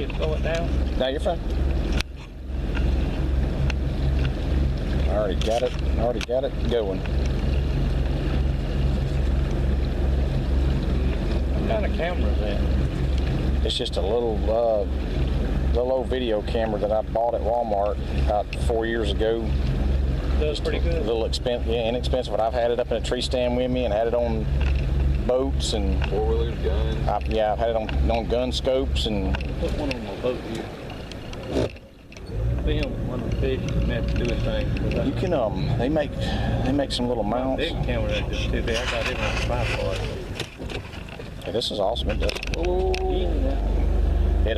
me to slow it down? No, you're fine. I already got it going. What kind of camera is that? It's just a little old video camera that I bought at Walmart about 4 years ago. Does pretty good. A little inexpensive, but I've had it up in a tree stand with me and had it on boats and four-wheelers, guns. I've had it on gun scopes and. Put one on my boat here. Film one of the fish and have to do his thing. You can they make some little mounts. Big camera that's just too big. I got it on a tripod. Yeah, this is awesome. It does. Oh. It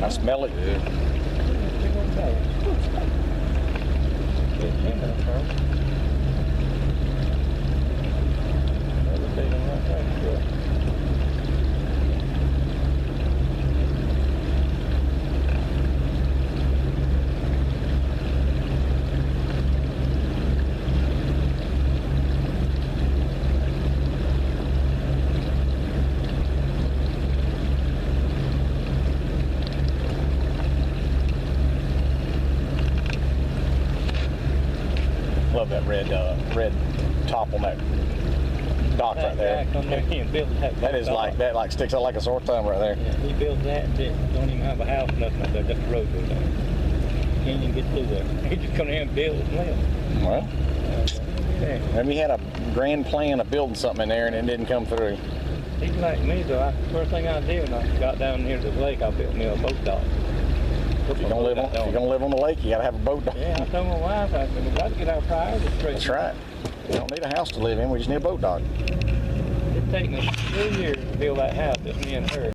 I smell it. Yeah. Love that red top on that dock right there. That is like sticks out like a sore thumb right there. Yeah, he built that and don't even have a house, nothing up there, just a road goes down. Can't even get through there. He just come in and built and left. Well, maybe he had a grand plan of building something in there and it didn't come through. He's like me, though. First thing I did when I got down here to the lake, I built me a boat dock. If you're gonna live on the lake, you gotta have a boat dock. Yeah, I told my wife, I said, we got to get our priorities straight. That's right. We don't need a house to live in, we just need a boat dock. It's taken us 3 years to build that house, just me and her.